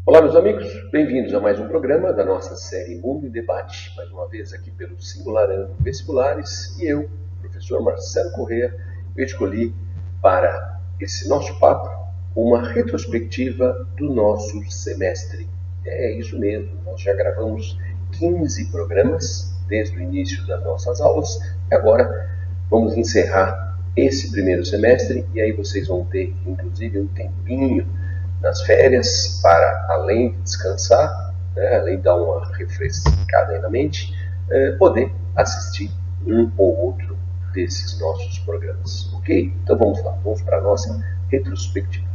Olá, meus amigos, bem-vindos a mais um programa da nossa série Mundo em Debate, mais uma vez aqui pelo Singularando Vestibulares, e eu, professor Marcelo Corrêa, eu escolhi para esse nosso papo uma retrospectiva do nosso semestre. É isso mesmo, nós já gravamos 15 programas desde o início das nossas aulas e agora vamos encerrar esse primeiro semestre e aí vocês vão ter, inclusive, um tempinho nas férias para, além de descansar, além de dar uma refrescada aí na mente, poder assistir um ou outro desses nossos programas. Ok? Então vamos lá, vamos para a nossa retrospectiva.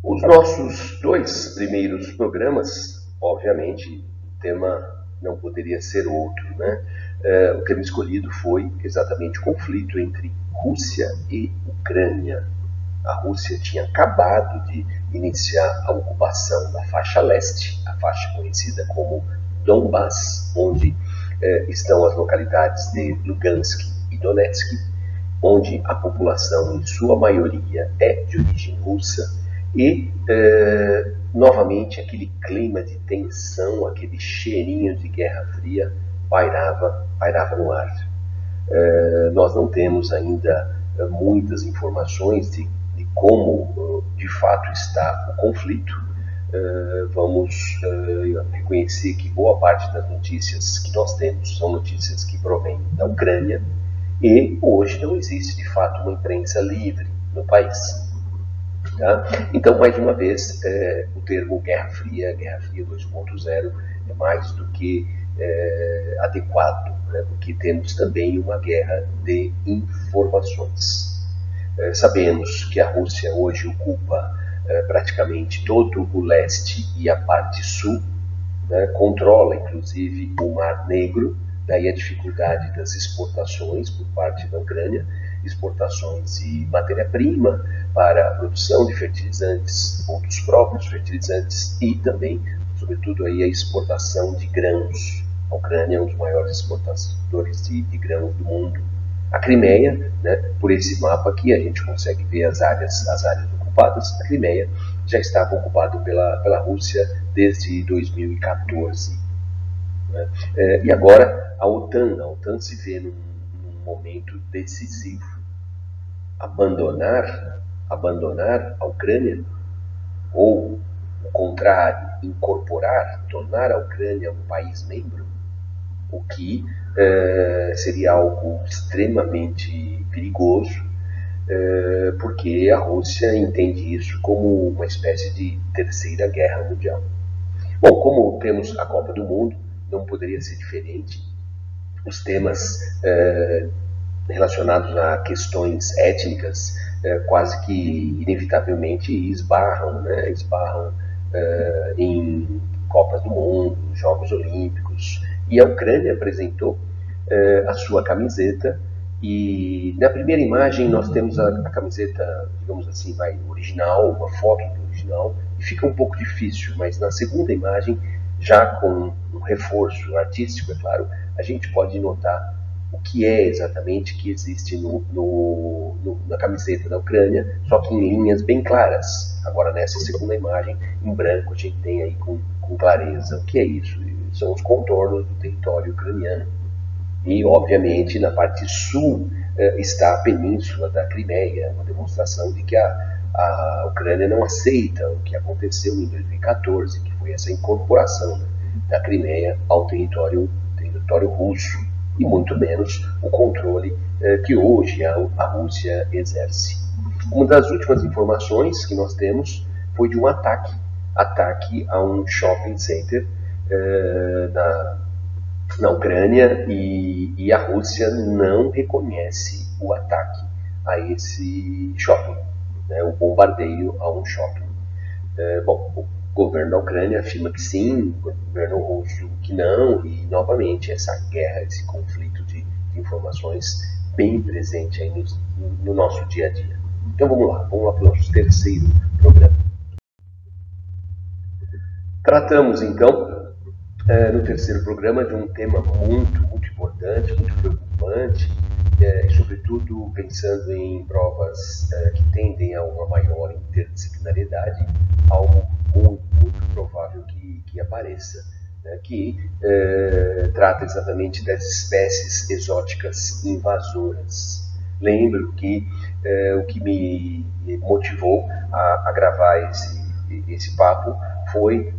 Os nossos dois primeiros programas, obviamente, o tema não poderia ser outro, né? O tema escolhido foi exatamente o conflito entre Rússia e Ucrânia. A Rússia tinha acabado de iniciar a ocupação da faixa leste, a faixa conhecida como Donbass, onde estão as localidades de Lugansk e Donetsk, onde a população, em sua maioria, é de origem russa, e novamente aquele clima de tensão, aquele cheirinho de Guerra Fria pairava no ar. Nós não temos ainda muitas informações de como de fato está o conflito. Vamos reconhecer que boa parte das notícias que nós temos são notícias que provêm da Ucrânia e hoje não existe de fato uma imprensa livre no país. Tá? Então, mais uma vez, o termo Guerra Fria 2.0 é mais do que adequado, né? Porque temos também uma guerra de informações. Sabemos que a Rússia hoje ocupa praticamente todo o leste e a parte sul, né? Controla inclusive o Mar Negro, daí a dificuldade das exportações por parte da Ucrânia, exportações de matéria-prima para a produção de fertilizantes, ou dos próprios fertilizantes, e também, sobretudo, aí, a exportação de grãos. A Ucrânia é um dos maiores exportadores de grãos do mundo. A Crimeia, né, por esse mapa aqui, a gente consegue ver as áreas ocupadas. A Crimeia já estava ocupada pela Rússia desde 2014. Né? E agora a OTAN se vê num momento decisivo. Abandonar a Ucrânia, ou o contrário, incorporar, tornar a Ucrânia um país membro, o que seria algo extremamente perigoso, porque a Rússia entende isso como uma espécie de terceira guerra mundial. Bom, como temos a Copa do Mundo, não poderia ser diferente. Os temas relacionados a questões étnicas quase que inevitavelmente esbarram em Copas do Mundo, Jogos Olímpicos, e a Ucrânia apresentou a sua camiseta, e na primeira imagem nós temos a camiseta, digamos assim, original, uma foto do original, e fica um pouco difícil, mas na segunda imagem, já com um reforço artístico, é claro, a gente pode notar o que é exatamente que existe na camiseta da Ucrânia, só que em linhas bem claras. Agora, nessa segunda imagem, em branco, a gente tem aí com clareza o que é isso. São os contornos do território ucraniano. E, obviamente, na parte sul está a península da Crimeia, uma demonstração de que a Ucrânia não aceita o que aconteceu em 2014, que foi essa incorporação, né, da Crimeia ao território russo, e muito menos o controle que hoje a Rússia exerce. Uma das últimas informações que nós temos foi de um ataque a um shopping center na Ucrânia, e a Rússia não reconhece o ataque a esse shopping, né, o bombardeio a um shopping. Bom, o governo da Ucrânia afirma que sim, o governo russo que não, e novamente essa guerra, esse conflito de informações bem presente aí no nosso dia a dia. Então vamos lá para o nosso terceiro programa. Tratamos então no terceiro programa de um tema muito importante, muito preocupante, e sobretudo pensando em provas que tendem a uma maior interdisciplinariedade, algo muito pareça, né, que trata exatamente das espécies exóticas invasoras. Lembro que o que me motivou a gravar esse papo foi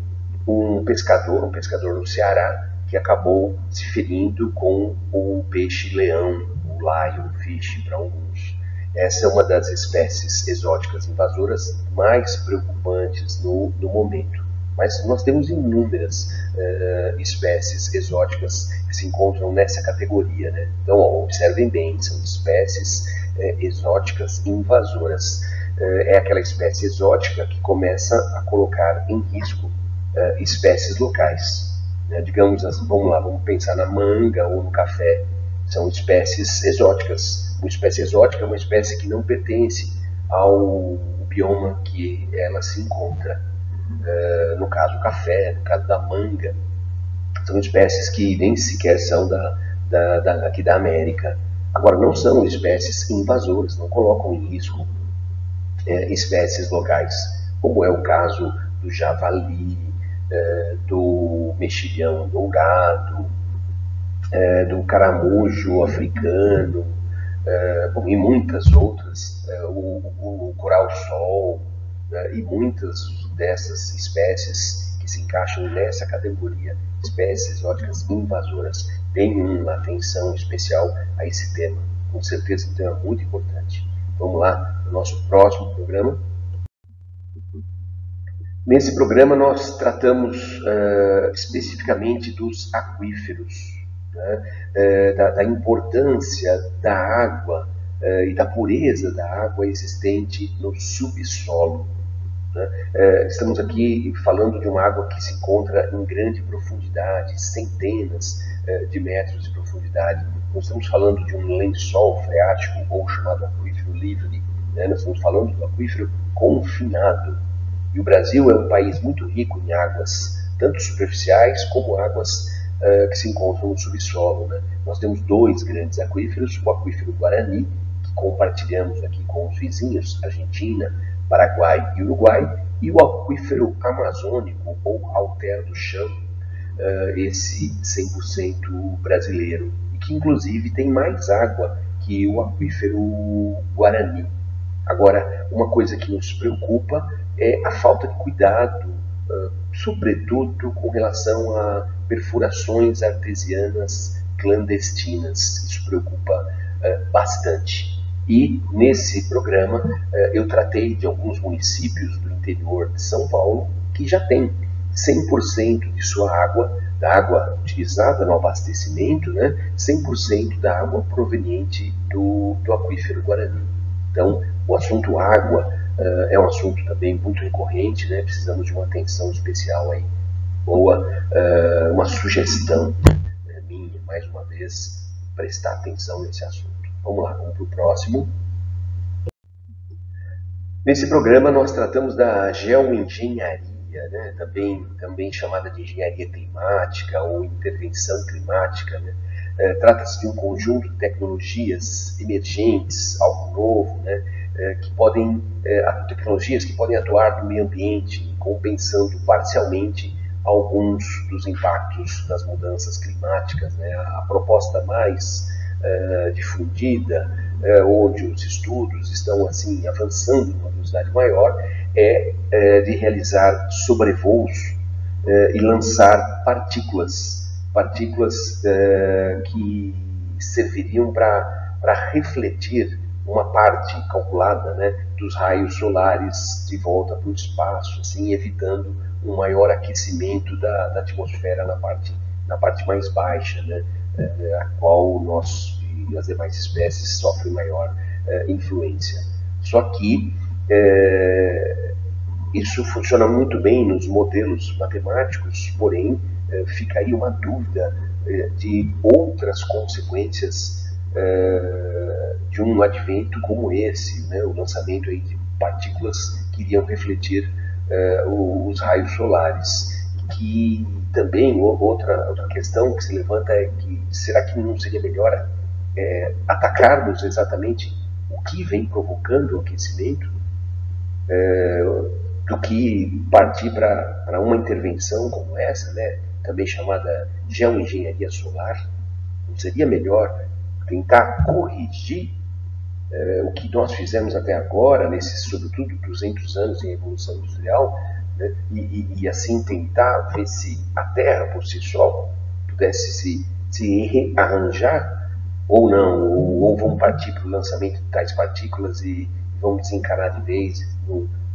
um pescador no Ceará, que acabou se ferindo com o peixe-leão, o lion fish para alguns. Essa é uma das espécies exóticas invasoras mais preocupantes no momento. Mas nós temos inúmeras espécies exóticas que se encontram nessa categoria, né? Então, observem bem, são espécies exóticas invasoras. É aquela espécie exótica que começa a colocar em risco espécies locais. Né? Digamos, vamos lá, vamos pensar na manga ou no café. São espécies exóticas. Uma espécie exótica é uma espécie que não pertence ao bioma que ela se encontra. No caso do café, no caso da manga, são espécies que nem sequer são aqui da América. Agora, não são espécies invasoras, não colocam em risco espécies locais, como é o caso do javali, do mexilhão dourado, do caramujo africano, e muitas outras, o coral-sol, e muitas dessas espécies que se encaixam nessa categoria, espécies exóticas invasoras, têm uma atenção especial a esse tema. Com certeza um tema muito importante. Vamos lá, no nosso próximo programa. Nesse programa nós tratamos especificamente dos aquíferos, né? Da importância da água e da pureza da água existente no subsolo. Né? Estamos aqui falando de uma água que se encontra em grande profundidade, centenas de metros de profundidade. Nós estamos falando de um lençol freático, ou chamado aquífero livre, né? Nós estamos falando do aquífero confinado. E o Brasil é um país muito rico em águas, tanto superficiais como águas que se encontram no subsolo. Né? Nós temos dois grandes aquíferos, o aquífero Guarani, que compartilhamos aqui com os vizinhos, Argentina, Paraguai e Uruguai, e o aquífero amazônico, ou Alter do Chão, esse 100% brasileiro, e que inclusive tem mais água que o aquífero Guarani. Agora, uma coisa que nos preocupa é a falta de cuidado, sobretudo com relação a perfurações artesianas clandestinas. Isso preocupa bastante. E nesse programa eu tratei de alguns municípios do interior de São Paulo que já têm 100% de sua água, da água utilizada no abastecimento, né? 100% da água proveniente do aquífero Guarani. Então, o assunto água é um assunto também muito recorrente, né? Precisamos de uma atenção especial aí. Uma sugestão minha, mais uma vez, prestar atenção nesse assunto. Vamos lá, vamos para o próximo. Nesse programa nós tratamos da geoengenharia, né? também chamada de engenharia climática ou intervenção climática, né? Trata-se de um conjunto de tecnologias emergentes, algo novo, né? Tecnologias que podem atuar no meio ambiente, compensando parcialmente alguns dos impactos das mudanças climáticas. Né? A proposta mais difundida, onde os estudos estão assim avançando numa velocidade maior, é de realizar sobrevoos e lançar partículas que serviriam para refletir uma parte calculada, né, dos raios solares de volta para o espaço, assim, evitando um maior aquecimento da atmosfera na parte mais baixa, né, a qual nós e as demais espécies sofrem maior influência. Só que isso funciona muito bem nos modelos matemáticos, porém fica aí uma dúvida de outras consequências de um advento como esse, né? O lançamento aí de partículas que iriam refletir os raios solares. Que também outra questão que se levanta é que será que não seria melhor atacarmos exatamente o que vem provocando o aquecimento? do que partir para uma intervenção como essa, né, também chamada geoengenharia solar. Não seria melhor tentar corrigir o que nós fizemos até agora, nesses, sobretudo, 200 anos em evolução industrial, né, e assim tentar ver se a Terra, por si só, pudesse se rearranjar, ou não, ou vão partir para o lançamento de tais partículas e vão desencanar de vez,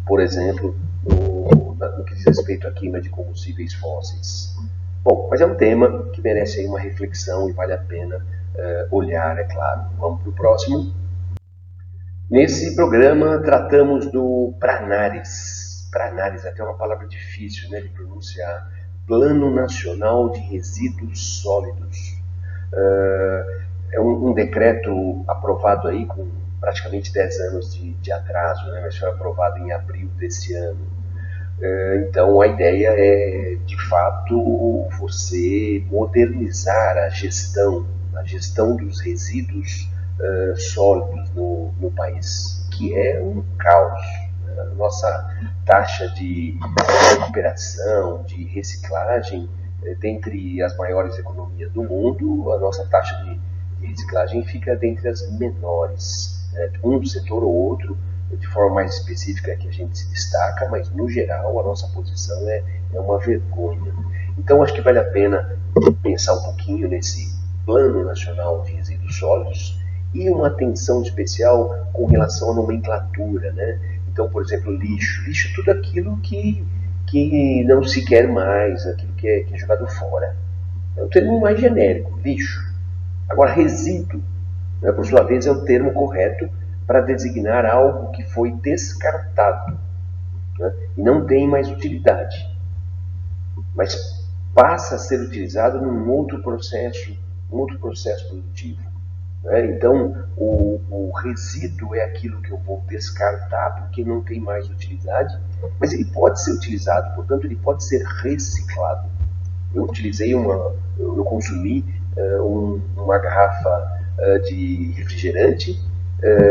por exemplo, no que diz respeito à queima de combustíveis fósseis. Bom, mas é um tema que merece aí uma reflexão e vale a pena olhar, é claro. Vamos para o próximo. Nesse programa tratamos do Pranares. Pranares, até uma palavra difícil, né, de pronunciar. Plano Nacional de Resíduos Sólidos. É um decreto aprovado aí com praticamente 10 anos de atraso, né, mas foi aprovado em abril desse ano. Então a ideia é, de fato, você modernizar a gestão dos resíduos sólidos no país, que é um caos. A nossa taxa de recuperação, de reciclagem, dentre as maiores economias do mundo, a nossa taxa de reciclagem fica dentre as menores. Um setor ou outro, de forma mais específica, é que a gente se destaca, mas no geral a nossa posição é uma vergonha. Então acho que vale a pena pensar um pouquinho nesse Plano Nacional de Resíduos Sólidos e uma atenção especial com relação à nomenclatura, né? Então, por exemplo, lixo é tudo aquilo que não se quer mais, aquilo que é jogado fora. É um termo mais genérico, lixo. Agora, resíduo, né, por sua vez, é o termo correto para designar algo que foi descartado, né, e não tem mais utilidade, mas passa a ser utilizado num outro processo produtivo. Né? Então, o resíduo é aquilo que eu vou descartar porque não tem mais utilidade, mas ele pode ser utilizado, portanto, ele pode ser reciclado. Eu consumi uma garrafa de refrigerante,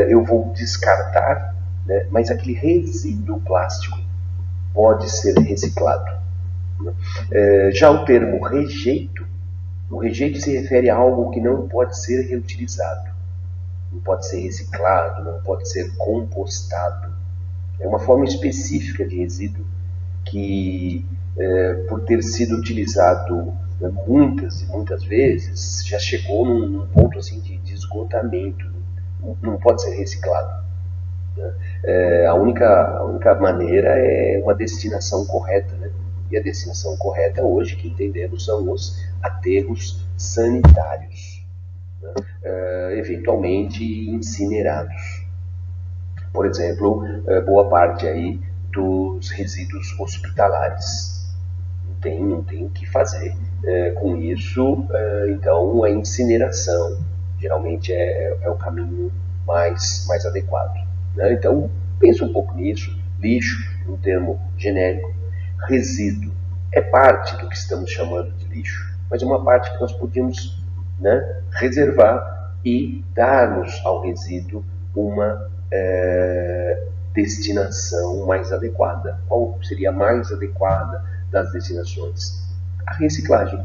eu vou descartar, né? Mas aquele resíduo plástico pode ser reciclado. Né? Já o termo rejeito, o rejeito se refere a algo que não pode ser reutilizado, não pode ser reciclado, não pode ser compostado. É uma forma específica de resíduo que, por ter sido utilizado muitas e muitas vezes, já chegou num ponto assim de esgotamento, não pode ser reciclado. Né? A única maneira é uma destinação correta, né? E a destinação correta hoje, que entendemos, são os aterros sanitários, né? Eventualmente incinerados. Por exemplo, boa parte aí dos resíduos hospitalares. Não tem o que fazer com isso, então a incineração geralmente é o caminho mais adequado. Né? Então, pensa um pouco nisso. Lixo, um termo genérico. Resíduo é parte do que estamos chamando de lixo, mas é uma parte que nós podíamos, né, reservar e darmos ao resíduo uma destinação mais adequada. Qual seria a mais adequada das destinações? A reciclagem.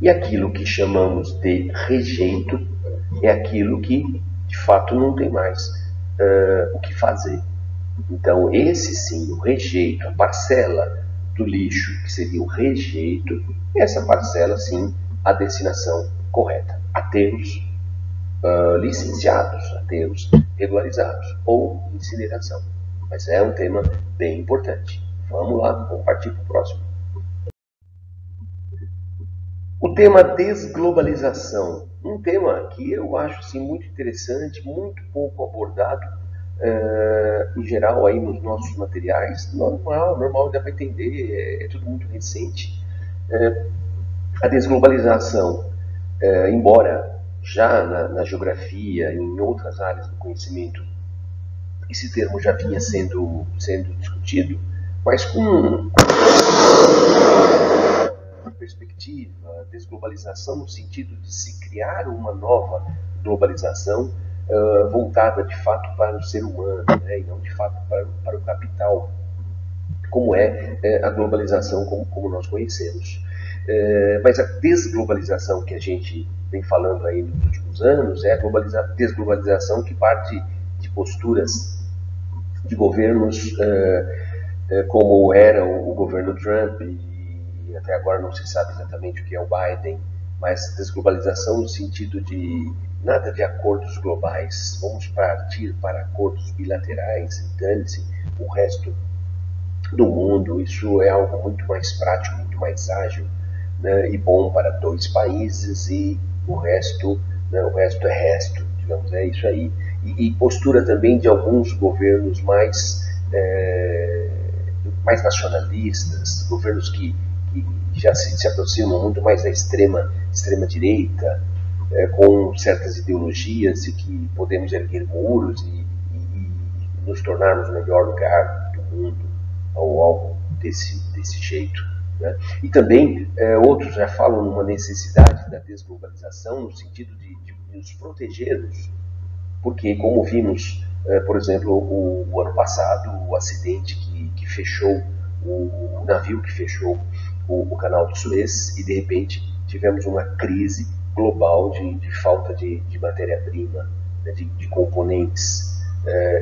E aquilo que chamamos de rejeito é aquilo que, de fato, não tem mais o que fazer. Então, esse sim, o rejeito, a parcela do lixo, que seria o rejeito, essa parcela sim, a destinação correta. Aterros licenciados, aterros regularizados ou incineração. Mas é um tema bem importante. Vamos lá, vamos partir para o próximo. O tema desglobalização, um tema que eu acho assim, muito interessante, muito pouco abordado, em geral aí nos nossos materiais. Normal, dá para entender, é tudo muito recente. A desglobalização, embora já na geografia e em outras áreas do conhecimento esse termo já vinha sendo discutido, mas com uma perspectiva, desglobalização no sentido de se criar uma nova globalização voltada de fato para o ser humano, né, e não de fato para o capital. como é a globalização como nós conhecemos. Mas a desglobalização que a gente vem falando aí nos últimos anos é a desglobalização que parte de posturas de governos como era o governo Trump, e até agora não se sabe exatamente o que é o Biden, mas desglobalização no sentido de nada de acordos globais, vamos partir para acordos bilaterais e dane-se o resto do mundo. Isso é algo muito mais prático, muito mais ágil, né, e bom para dois países, e o resto, né, o resto é resto, digamos, é isso aí. E postura também de alguns governos mais nacionalistas, governos que já se aproximam muito mais da extrema direita, com certas ideologias, e que podemos erguer muros e nos tornarmos o melhor lugar do mundo, ou algo desse jeito. Né? E também outros já falam numa necessidade da desglobalização no sentido de nos protegermos, porque, como vimos, por exemplo, o ano passado, o acidente que fechou, o navio que fechou o canal do Suez, e de repente tivemos uma crise global de falta de matéria-prima, né, de componentes,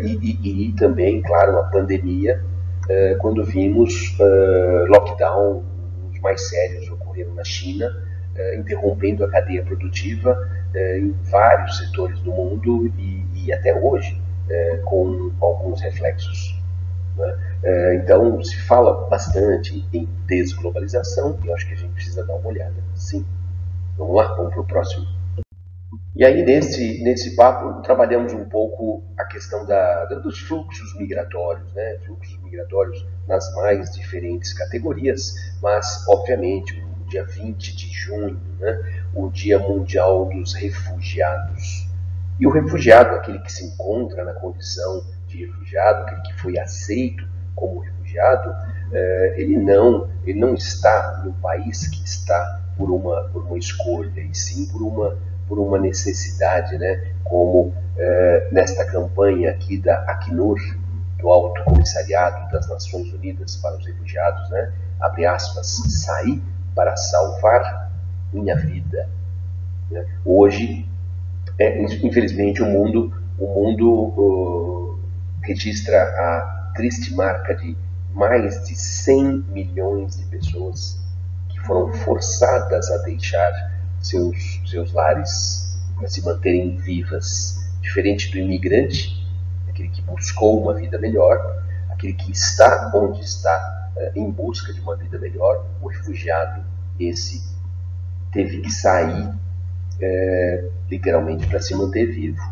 e também, claro, a pandemia, quando vimos lockdown, os mais sérios ocorreram na China, interrompendo a cadeia produtiva em vários setores do mundo, e até hoje, com alguns reflexos. Né? Então, se fala bastante em desglobalização, e eu acho que a gente precisa dar uma olhada. Sim. Vamos lá, vamos para o próximo. E aí, nesse papo, trabalhamos um pouco a questão dos fluxos migratórios, né? Fluxos migratórios nas mais diferentes categorias, mas, obviamente, o dia 20 de junho, né? O Dia Mundial dos Refugiados. E o refugiado, aquele que se encontra na condição de refugiado, aquele que foi aceito como refugiado, ele não está no país que está por uma escolha, e sim por uma necessidade, né? Como nesta campanha aqui da Acnur, do Alto Comissariado das Nações Unidas para os Refugiados, né? Abre aspas, saí para salvar minha vida. Né? Hoje, infelizmente, o mundo registra a triste marca de mais de 100 milhões de pessoas que foram forçadas a deixar seus lares para se manterem vivas. Diferente do imigrante, aquele que buscou uma vida melhor, aquele que está onde está em busca de uma vida melhor, o refugiado, esse teve que sair literalmente para se manter vivo.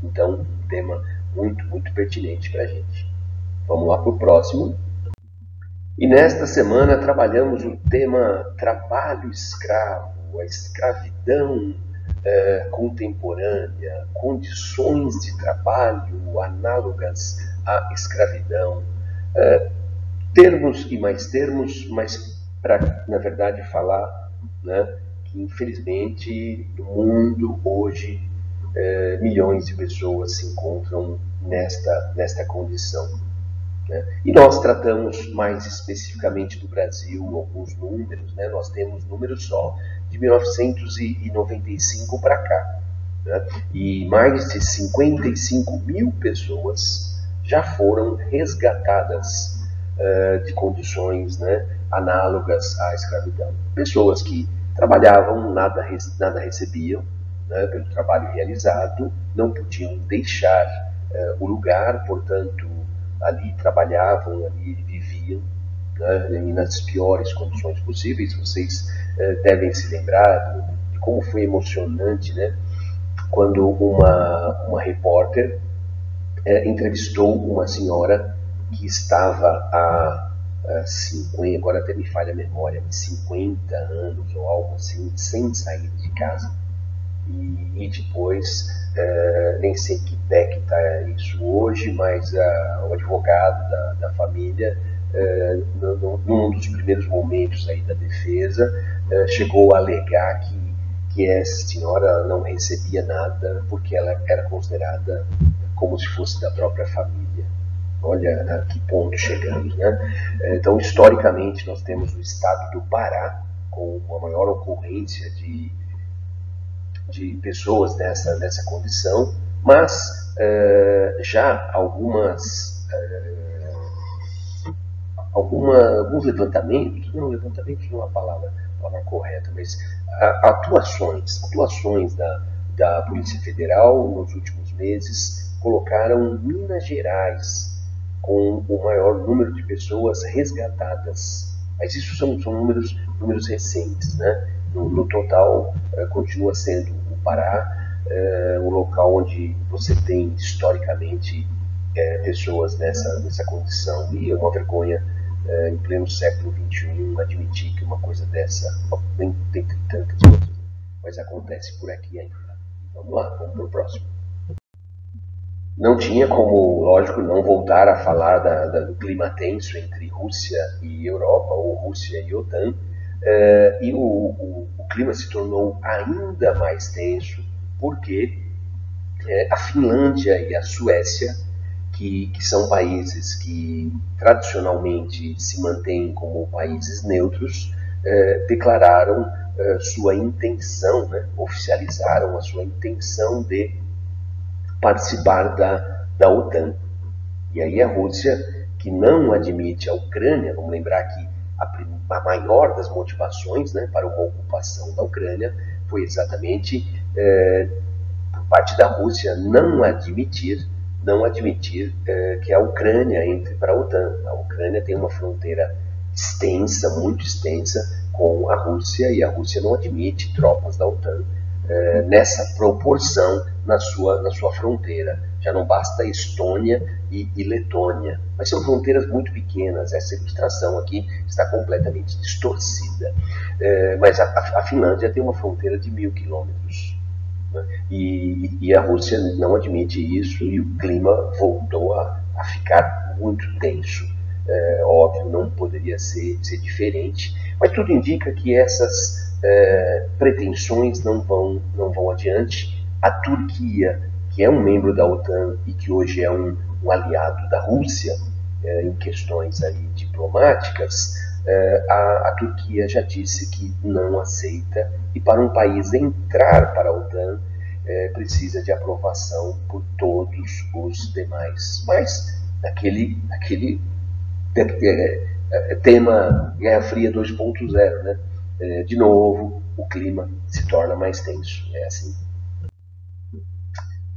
Então, um tema muito, muito pertinente para a gente. Vamos lá para o próximo. E nesta semana trabalhamos o tema trabalho escravo, a escravidão contemporânea, condições de trabalho análogas à escravidão, termos e mais termos, mas para, na verdade, falar, né, que infelizmente no mundo hoje milhões de pessoas se encontram nesta condição. Né? E nós tratamos mais especificamente do Brasil alguns números, né? Nós temos números só de 1995 para cá, né? E mais de 55 mil pessoas já foram resgatadas de condições, né, análogas à escravidão. Pessoas que trabalhavam, nada recebiam, né, pelo trabalho realizado, não podiam deixar o lugar, portanto, ali trabalhavam, ali viviam, né, e nas piores condições possíveis. Vocês devem se lembrar de como foi emocionante, né, quando uma repórter entrevistou uma senhora que estava há 50, agora até me falha a memória, 50 anos ou algo assim, sem sair de casa. E depois, nem sei que pé que está isso hoje, mas o advogado da família, num dos primeiros momentos aí da defesa, chegou a alegar que essa senhora não recebia nada porque ela era considerada como se fosse da própria família. Olha a que ponto chegamos, né? Então, historicamente, nós temos o estado do Pará com a maior ocorrência de pessoas nessa condição, mas já alguns levantamentos, não, levantamentos não é a palavra correta, mas atuações da Polícia Federal nos últimos meses colocaram Minas Gerais com o maior número de pessoas resgatadas. Mas isso são números recentes, né? No total, continua sendo o Pará o local onde você tem historicamente pessoas nessa condição. E é uma vergonha, em pleno século XXI, admitir que uma coisa dessa, tem tantas outras, mas acontece por aqui ainda. Vamos lá, vamos para o próximo. Não tinha como, lógico, não voltar a falar do clima tenso entre Rússia e Europa, ou Rússia e OTAN, e o clima se tornou ainda mais tenso porque a Finlândia e a Suécia, que são países que tradicionalmente se mantêm como países neutros, declararam sua intenção, né, oficializaram a sua intenção de participar da OTAN. E aí a Rússia, que não admite a Ucrânia, vamos lembrar que a maior das motivações, né, para uma ocupação da Ucrânia foi exatamente por parte da Rússia não admitir que a Ucrânia entre para a OTAN. A Ucrânia tem uma fronteira extensa, muito extensa, com a Rússia, e a Rússia não admite tropas da OTAN nessa proporção na sua fronteira. Já não basta Estônia e Letônia, mas são fronteiras muito pequenas. Essa ilustração aqui está completamente distorcida. Mas a Finlândia tem uma fronteira de 1.000 quilômetros. E a Rússia não admite isso, e o clima voltou a ficar muito tenso. Óbvio, não poderia ser diferente, mas tudo indica que essas pretensões não vão adiante. A Turquia, que é um membro da OTAN e que hoje é um aliado da Rússia em questões aí diplomáticas, a Turquia já disse que não aceita, e para um país entrar para a OTAN precisa de aprovação por todos os demais. Mas aquele tema Guerra Fria 2.0, né? De novo, o clima se torna mais tenso. É assim.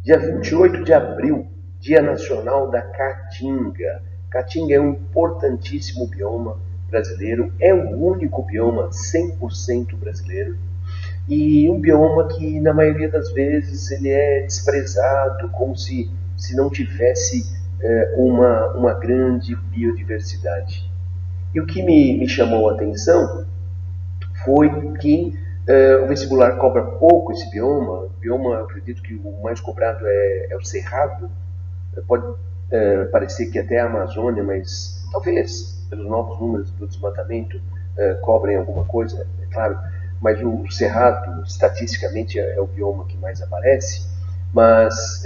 Dia 28 de abril, Dia Nacional da Caatinga. Caatinga é um importantíssimo bioma brasileiro, é o único bioma 100% brasileiro, e um bioma que, na maioria das vezes, ele é desprezado, como se não tivesse uma grande biodiversidade. E o que me chamou a atenção foi que o vestibular cobra pouco esse bioma. O bioma, eu acredito que o mais cobrado é o Cerrado. Pode parecer que até a Amazônia, mas talvez, pelos novos números do desmatamento, cobrem alguma coisa, é claro. Mas o Cerrado, estatisticamente, é o bioma que mais aparece. Mas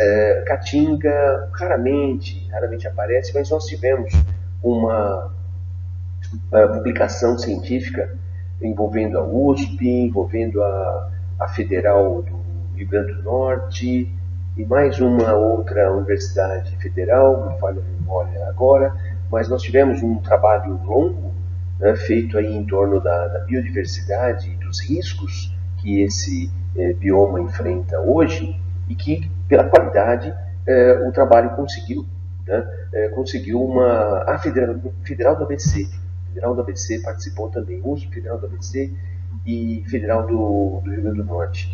Caatinga raramente aparece, mas nós tivemos uma publicação científica envolvendo a USP, envolvendo a Federal do Rio Grande do Norte e mais uma outra universidade federal, me falha a memória agora, mas nós tivemos um trabalho longo, né, feito aí em torno da biodiversidade e dos riscos que esse bioma enfrenta hoje, e que, pela qualidade, o trabalho conseguiu. Né, conseguiu a Federal do ABC. Federal do ABC participou também, USP, Federal do ABC e Federal do Rio Grande do Norte.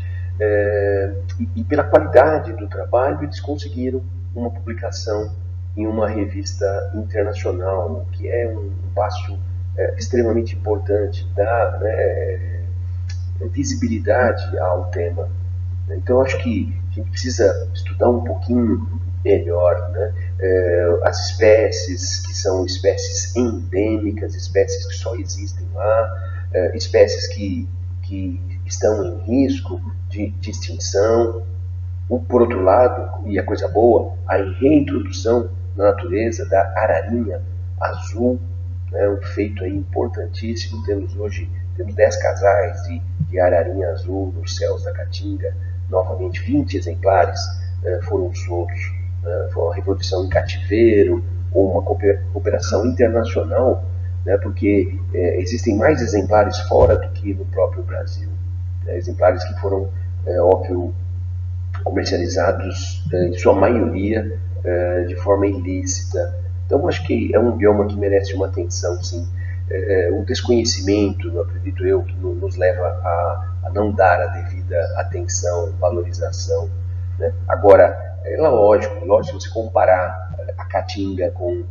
E pela qualidade do trabalho, eles conseguiram uma publicação em uma revista internacional, que é um passo extremamente importante, dá visibilidade ao tema. Então, acho que a gente precisa estudar um pouquinho melhor, né? As espécies que são espécies endêmicas, espécies que só existem lá, espécies que estão em risco de extinção. Por outro lado, e a coisa boa, a reintrodução na natureza da ararinha azul, né, um feito aí importantíssimo. Temos 10 casais de ararinha azul nos céus da Caatinga. Novamente 20 exemplares foram soltos. Foi uma reprodução em cativeiro ou uma cooperação internacional, né, porque existem mais exemplares fora do que no próprio Brasil. Exemplares que foram, óbvio, comercializados em sua maioria de forma ilícita. Então acho que é um bioma que merece uma atenção, sim. Um desconhecimento, acredito eu, que nos leva a não dar a devida atenção, valorização, né? Agora, é lógico, se você comparar a Caatinga com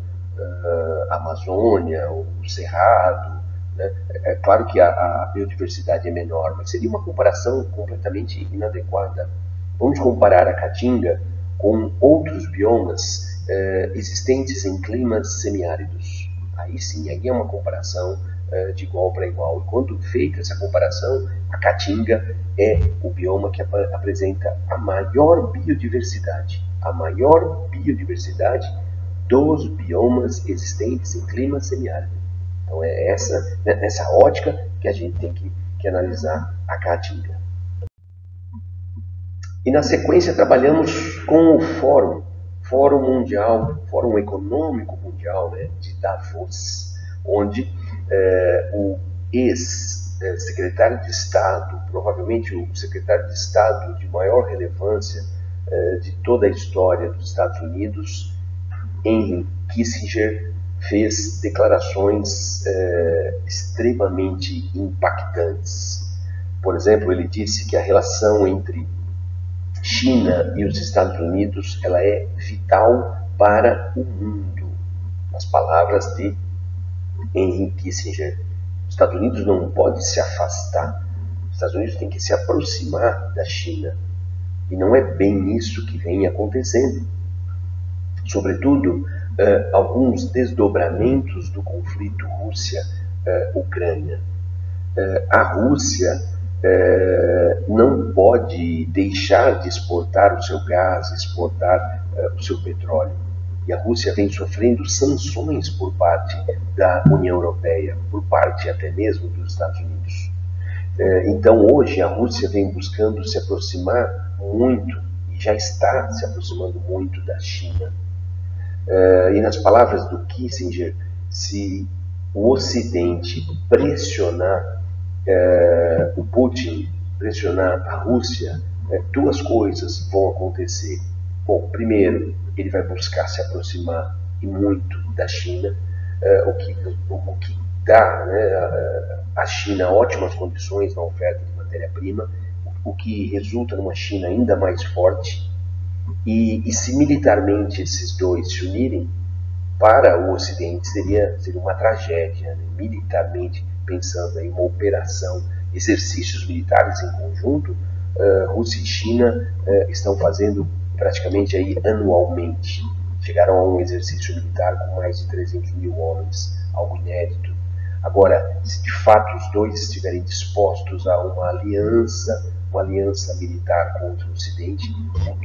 a Amazônia, o Cerrado, né? É claro que a biodiversidade é menor, mas seria uma comparação completamente inadequada. Vamos comparar a Caatinga com outros biomas existentes em climas semiáridos. Aí sim, aí é uma comparação de igual para igual. E quando feita essa comparação, a Caatinga é o bioma que apresenta a maior biodiversidade dos biomas existentes em clima semiárido. Então é essa ótica que a gente tem que analisar a Caatinga. E na sequência trabalhamos com o Fórum Mundial, Fórum Econômico Mundial, né, de Davos, onde o ex-secretário de Estado, provavelmente o secretário de Estado de maior relevância de toda a história dos Estados Unidos, Henry Kissinger, fez declarações extremamente impactantes. Por exemplo, ele disse que a relação entre China e os Estados Unidos ela é vital para o mundo. Nas palavras de Henry Kissinger, os Estados Unidos não podem se afastar, os Estados Unidos têm que se aproximar da China. E não é bem isso que vem acontecendo. Sobretudo, alguns desdobramentos do conflito Rússia-Ucrânia. A Rússia não pode deixar de exportar o seu gás, exportar o seu petróleo. E a Rússia vem sofrendo sanções por parte da União Europeia, por parte até mesmo dos Estados Unidos. Então hoje a Rússia vem buscando se aproximar muito, e já está se aproximando muito da China. E nas palavras do Kissinger, se o Ocidente pressionar o Putin, pressionar a Rússia, duas coisas vão acontecer. Bom, primeiro, ele vai buscar se aproximar e muito da China, o que dá, né, à China ótimas condições na oferta de matéria-prima, o que resulta numa China ainda mais forte. E se militarmente esses dois se unirem, para o Ocidente seria uma tragédia, né? Militarmente, pensando em uma operação, exercícios militares em conjunto, Rússia e China estão fazendo praticamente aí anualmente. Chegaram a um exercício militar com mais de 300 mil homens, algo inédito. Agora, se de fato os dois estiverem dispostos a uma aliança militar contra o Ocidente,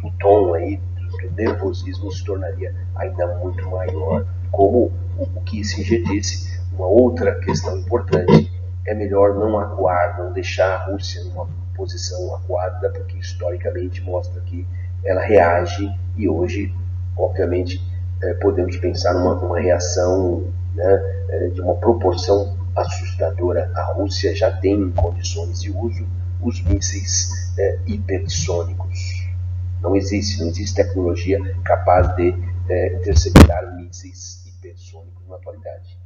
o tom aí do nervosismo se tornaria ainda muito maior. Como o Kissinger disse, uma outra questão importante é melhor não acuar, não deixar a Rússia numa posição acuada, porque historicamente mostra que ela reage e hoje, obviamente, podemos pensar numa reação, né, de uma proporção assustadora. A Rússia já tem em condições de uso os mísseis hipersônicos. Não existe tecnologia capaz de interceptar mísseis hipersônicos na atualidade.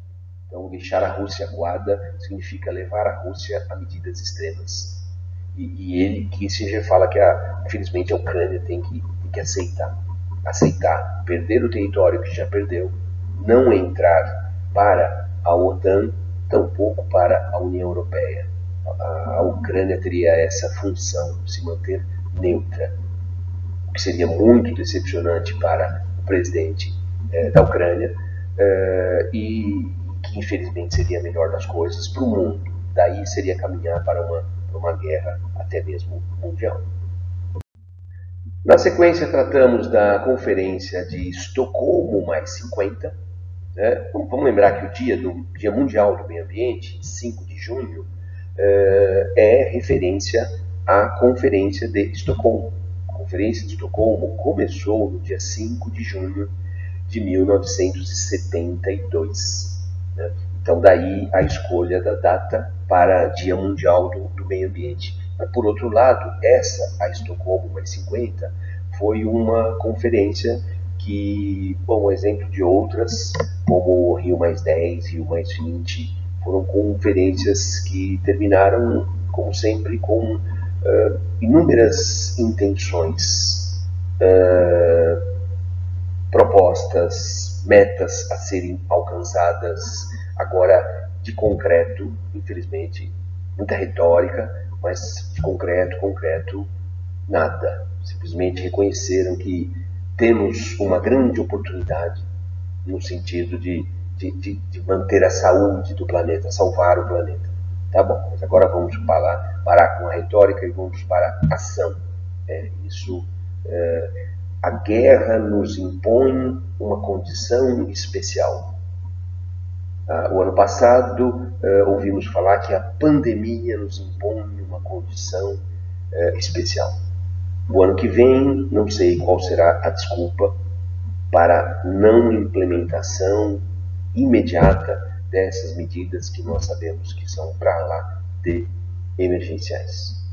Então, deixar a Rússia acuada significa levar a Rússia a medidas extremas. E ele, Kissinger, fala que, infelizmente, a Ucrânia tem que aceitar, perder o território que já perdeu, não entrar para a OTAN, tampouco para a União Europeia. A Ucrânia teria essa função, se manter neutra, o que seria muito decepcionante para o presidente da Ucrânia e que infelizmente seria a melhor das coisas para o mundo. Daí seria caminhar para uma guerra até mesmo mundial. Na sequência, tratamos da Conferência de Estocolmo +50. Né? Vamos lembrar que o Dia Mundial do Meio Ambiente, 5 de junho, é referência à Conferência de Estocolmo. A Conferência de Estocolmo começou no dia 5 de junho de 1972. Né? Então, daí a escolha da data para Dia Mundial do Meio Ambiente. Mas, por outro lado, a Estocolmo +50, foi uma conferência que, bom, exemplo de outras, como Rio +10, Rio +20, foram conferências que terminaram, como sempre, com inúmeras intenções, propostas, metas a serem alcançadas, agora de concreto, infelizmente, muita retórica, mas de concreto, nada. Simplesmente reconheceram que temos uma grande oportunidade no sentido de manter a saúde do planeta, salvar o planeta. Tá bom, mas agora vamos parar com a retórica e vamos para a ação. A guerra nos impõe uma condição especial. O ano passado, ouvimos falar que a pandemia nos impõe uma condição especial. O ano que vem, não sei qual será a desculpa para não implementação imediata dessas medidas que nós sabemos que são para lá de emergenciais.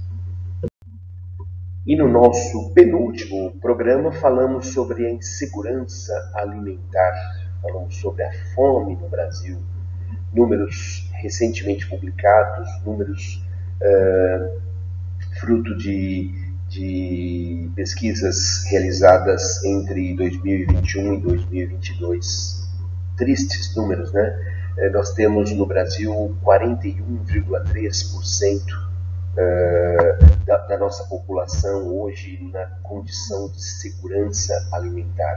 E no nosso penúltimo programa falamos sobre a insegurança alimentar, falamos sobre a fome no Brasil, números recentemente publicados, números fruto de pesquisas realizadas entre 2021 e 2022. Tristes números, né? Nós temos no Brasil 41,3% da nossa população hoje na condição de segurança alimentar.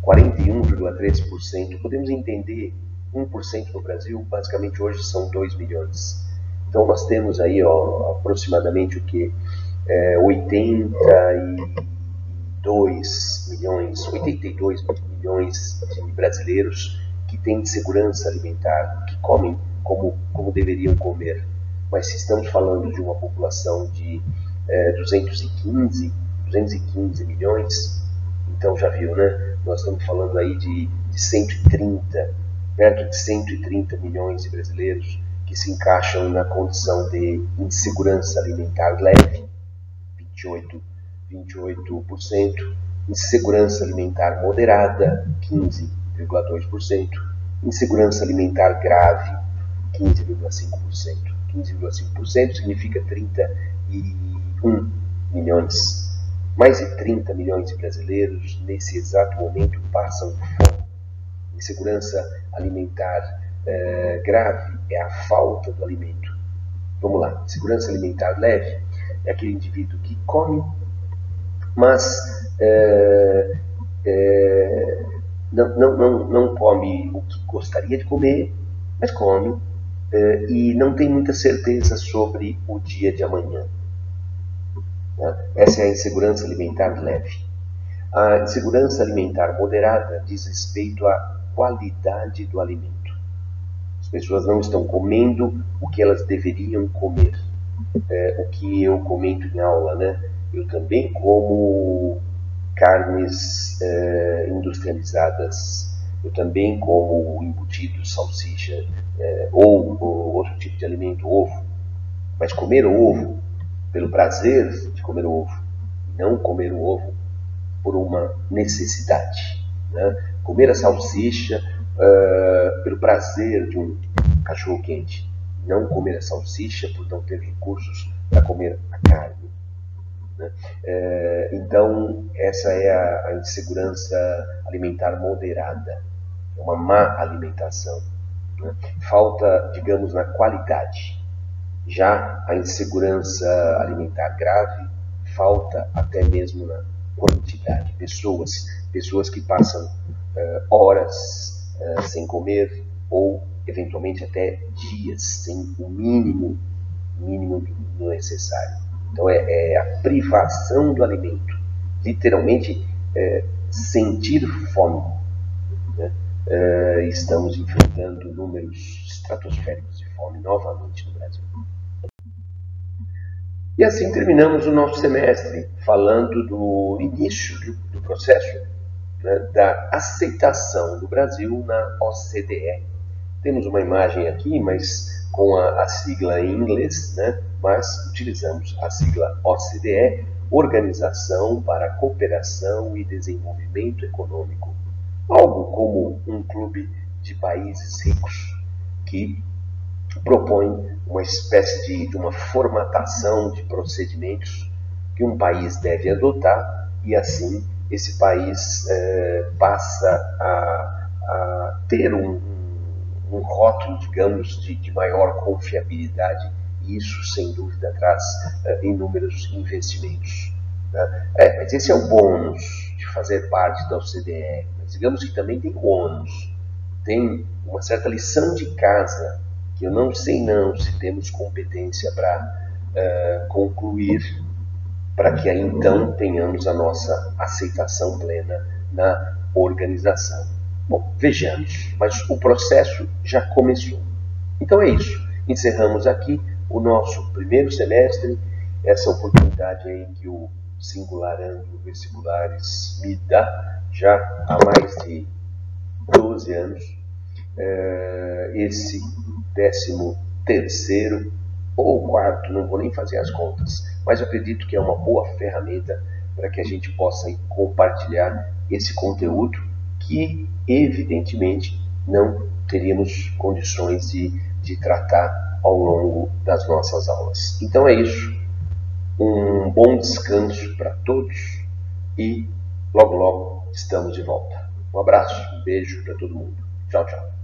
41,3%. Podemos entender 1% no Brasil, basicamente hoje são 2 milhões. Então nós temos aí aproximadamente o que? 82 milhões de brasileiros que têm segurança alimentar, que comem como deveriam comer. Mas se estamos falando de uma população de 215 milhões, então já viu, né? Nós estamos falando aí de 130, perto de 130 milhões de brasileiros que se encaixam na condição de insegurança alimentar leve, 28%, insegurança alimentar moderada, 15,2%, insegurança alimentar grave, 15,5%. 15,5% significa 31 milhões. Mais de 30 milhões de brasileiros, nesse exato momento, passam fome. Insegurança alimentar grave é a falta do alimento. Vamos lá, segurança alimentar leve é aquele indivíduo que come, mas não come o que gostaria de comer, mas come e não tem muita certeza sobre o dia de amanhã. Essa é a insegurança alimentar leve. A insegurança alimentar moderada diz respeito à qualidade do alimento. As pessoas não estão comendo o que elas deveriam comer. O que eu comento em aula, né? Eu também como carnes industrializadas, eu também como embutidos, salsicha, ou outro tipo de alimento, ovo. Mas comer o ovo pelo prazer de comer o ovo, não comer o ovo por uma necessidade, né? Comer a salsicha pelo prazer de um cachorro quente, não comer a salsicha por não ter recursos para comer a carne, né? Então essa é a insegurança alimentar moderada, é uma má alimentação, né? Falta, digamos, na qualidade. Já a insegurança alimentar grave falta até mesmo na quantidade. Pessoas que passam horas sem comer ou eventualmente até dias sem o mínimo do necessário. Então é a privação do alimento literalmente sentir fome, né? Estamos enfrentando números estratosféricos de fome novamente no Brasil. E assim terminamos o nosso semestre, falando do início do processo, né, da aceitação do Brasil na OCDE. Temos uma imagem aqui, mas com a sigla em inglês, né, mas utilizamos a sigla OCDE, Organização para a Cooperação e Desenvolvimento Econômico. Algo como um clube de países ricos que propõe uma espécie de uma formatação de procedimentos que um país deve adotar e assim esse país passa a ter um rótulo, digamos, de maior confiabilidade e isso, sem dúvida, traz inúmeros investimentos. Né? Mas esse é o bônus de fazer parte da OCDE. Mas digamos que também tem o ônus, tem uma certa lição de casa que eu não sei não se temos competência para concluir, para que aí então tenhamos a nossa aceitação plena na organização. Bom, vejamos, mas o processo já começou. Então é isso, encerramos aqui o nosso primeiro semestre, essa oportunidade aí que o Singularando Vestibulares me dá já há mais de 12 anos. Esse 13º ou 4º, não vou nem fazer as contas, mas eu acredito que é uma boa ferramenta para que a gente possa compartilhar esse conteúdo que, evidentemente, não teríamos condições de tratar ao longo das nossas aulas. Então é isso, um bom descanso para todos e logo logo estamos de volta. Um abraço, um beijo para todo mundo. Tchau, tchau.